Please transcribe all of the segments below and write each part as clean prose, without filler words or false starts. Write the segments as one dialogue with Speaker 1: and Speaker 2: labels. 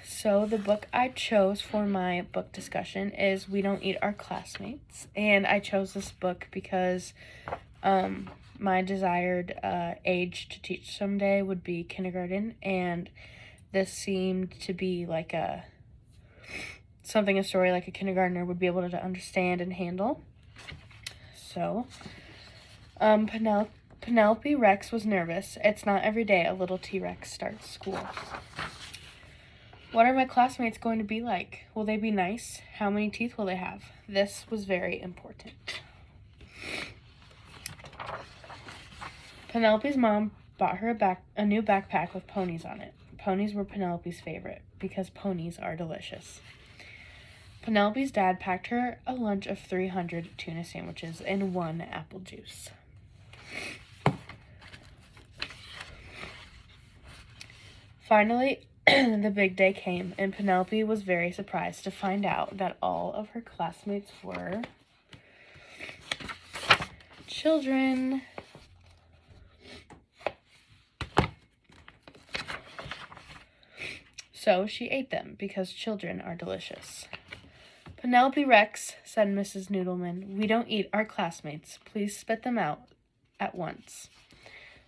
Speaker 1: So the book I chose for my book discussion is We Don't Eat Our Classmates. And I chose this book because my desired age to teach someday would be kindergarten. And this seemed to be like a story like a kindergartner would be able to understand and handle. So, Penelope Rex was nervous. It's not every day a little T-Rex starts school. What are my classmates going to be like? Will they be nice? How many teeth will they have? This was very important. Penelope's mom bought her a new backpack with ponies on it. Ponies were Penelope's favorite because ponies are delicious. Penelope's dad packed her a lunch of 300 tuna sandwiches and 1 apple juice. Finally, the big day came, and Penelope was very surprised to find out that all of her classmates were children. So she ate them because children are delicious. Penelope Rex, said Mrs. Noodleman, we don't eat our classmates. Please spit them out at once.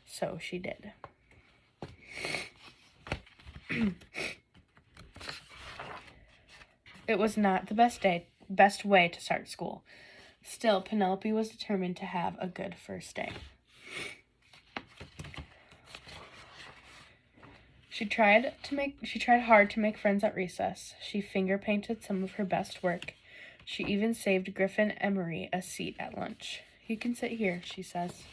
Speaker 1: So she did. It was not the best way to start school. Still, Penelope was determined to have a good first day. She tried hard to make friends at recess. She finger painted some of her best work. She even saved Griffin Emery a seat at lunch. You can sit here, she says.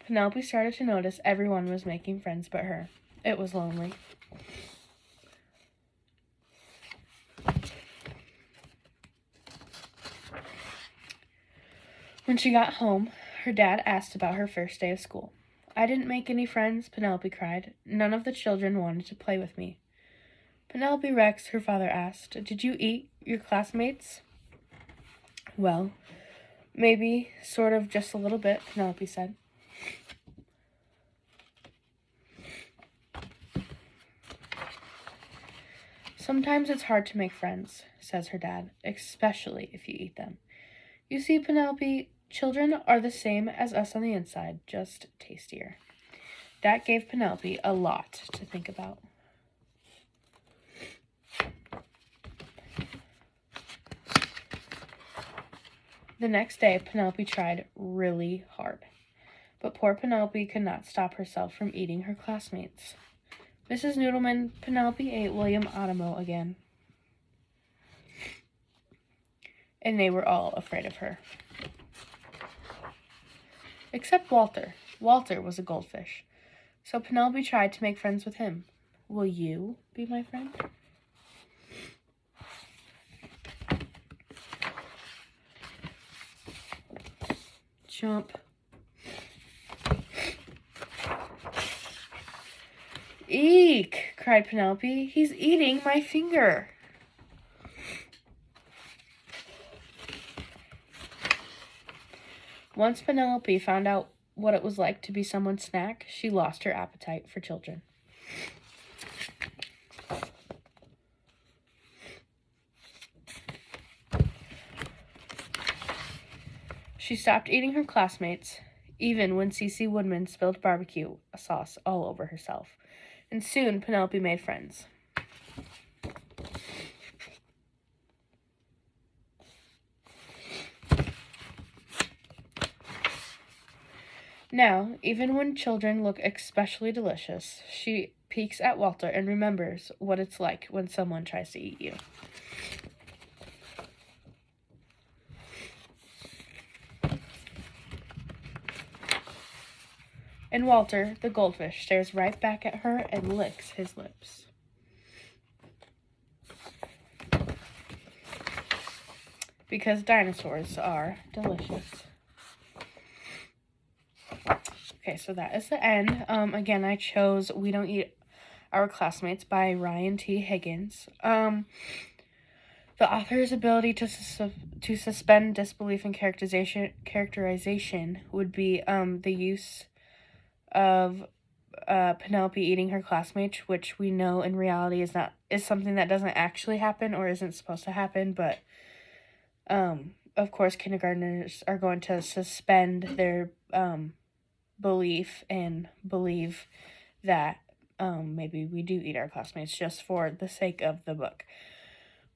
Speaker 1: Penelope started to notice everyone was making friends but her. It was lonely. When she got home, her dad asked about her first day of school. I didn't make any friends, Penelope cried. None of the children wanted to play with me. Penelope Rex, her father asked, did you eat your classmates? Well, maybe, sort of, just a little bit, Penelope said. Sometimes it's hard to make friends, says her dad, especially if you eat them. You see, Penelope, children are the same as us on the inside, just tastier. That gave Penelope a lot to think about. The next day, Penelope tried really hard. But poor Penelope could not stop herself from eating her classmates. Mrs. Noodleman, Penelope ate William Adamo again. And they were all afraid of her. Except Walter. Walter was a goldfish. So Penelope tried to make friends with him. Will you be my friend? Jump. Eek, cried Penelope. He's eating my finger. Once Penelope found out what it was like to be someone's snack, she lost her appetite for children. She stopped eating her classmates, even when Cece Woodman spilled barbecue sauce all over herself. And soon Penelope made friends. Now, even when children look especially delicious, she peeks at Walter and remembers what it's like when someone tries to eat you. And Walter, the goldfish, stares right back at her and licks his lips. Because dinosaurs are delicious. Okay, so that is the end. Again, I chose We Don't Eat Our Classmates by Ryan T. Higgins. The author's ability to suspend disbelief and characterization would be the use of Penelope eating her classmates, which we know in reality is something that doesn't actually happen or isn't supposed to happen, but of course kindergartners are going to suspend their belief and believe that maybe we do eat our classmates just for the sake of the book.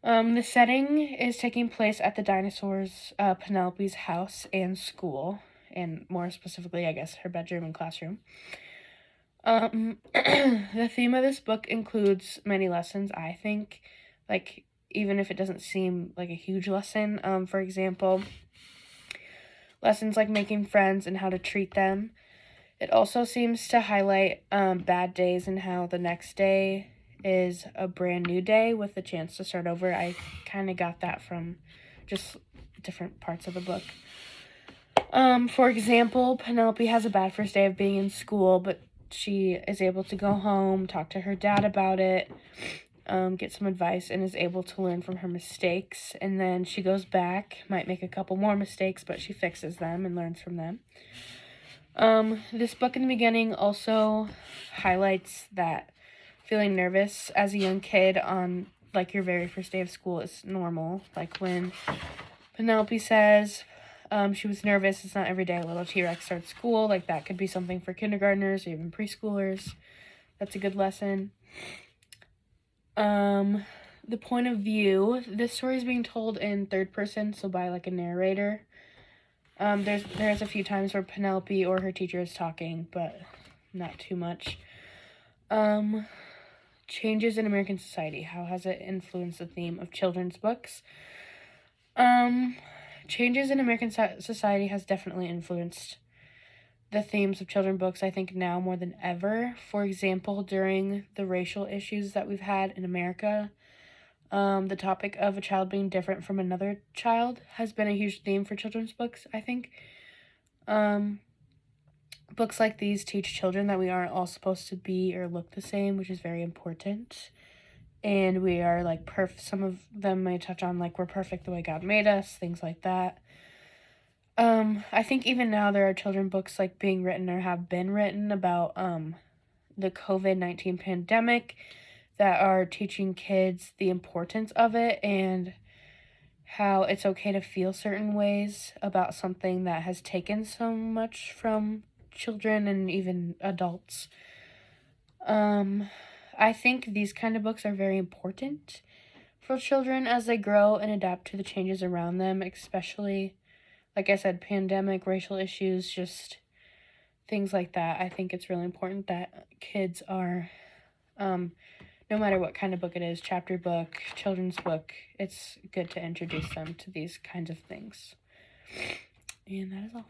Speaker 1: The setting is taking place at the dinosaurs, Penelope's house and school, and more specifically, I guess, her bedroom and classroom. The theme of this book includes many lessons, I think, like, even if it doesn't seem like a huge lesson. For example, lessons like making friends and how to treat them. It also seems to highlight bad days and how the next day is a brand new day with the chance to start over. I kind of got that from just different parts of the book. For example, Penelope has a bad first day of being in school, but she is able to go home, talk to her dad about it, get some advice, and is able to learn from her mistakes. And then she goes back, might make a couple more mistakes, but she fixes them and learns from them. This book in the beginning also highlights that feeling nervous as a young kid on, like, your very first day of school is normal. Like, when Penelope says she was nervous, it's not every day a little T-Rex starts school. Like, that could be something for kindergartners or even preschoolers. That's a good lesson. The point of view. This story is being told in third person, so by, like, a narrator. There's a few times where Penelope or her teacher is talking, but not too much. Changes in American society. How has it influenced the theme of children's books? Changes in American society has definitely influenced the themes of children's books, I think, now more than ever. For example, during the racial issues that we've had in America, the topic of a child being different from another child has been a huge theme for children's books, I think. Books like these teach children that we aren't all supposed to be or look the same, which is very important. And we are, like, some of them may touch on, like, we're perfect the way God made us, things like that. I think even now there are children books, like, being written or have been written about, the COVID-19 pandemic that are teaching kids the importance of it and how it's okay to feel certain ways about something that has taken so much from children and even adults. I think these kind of books are very important for children as they grow and adapt to the changes around them, especially, like I said, pandemic, racial issues, just things like that. I think it's really important that kids are, no matter what kind of book it is, chapter book, children's book, it's good to introduce them to these kinds of things. And that is all.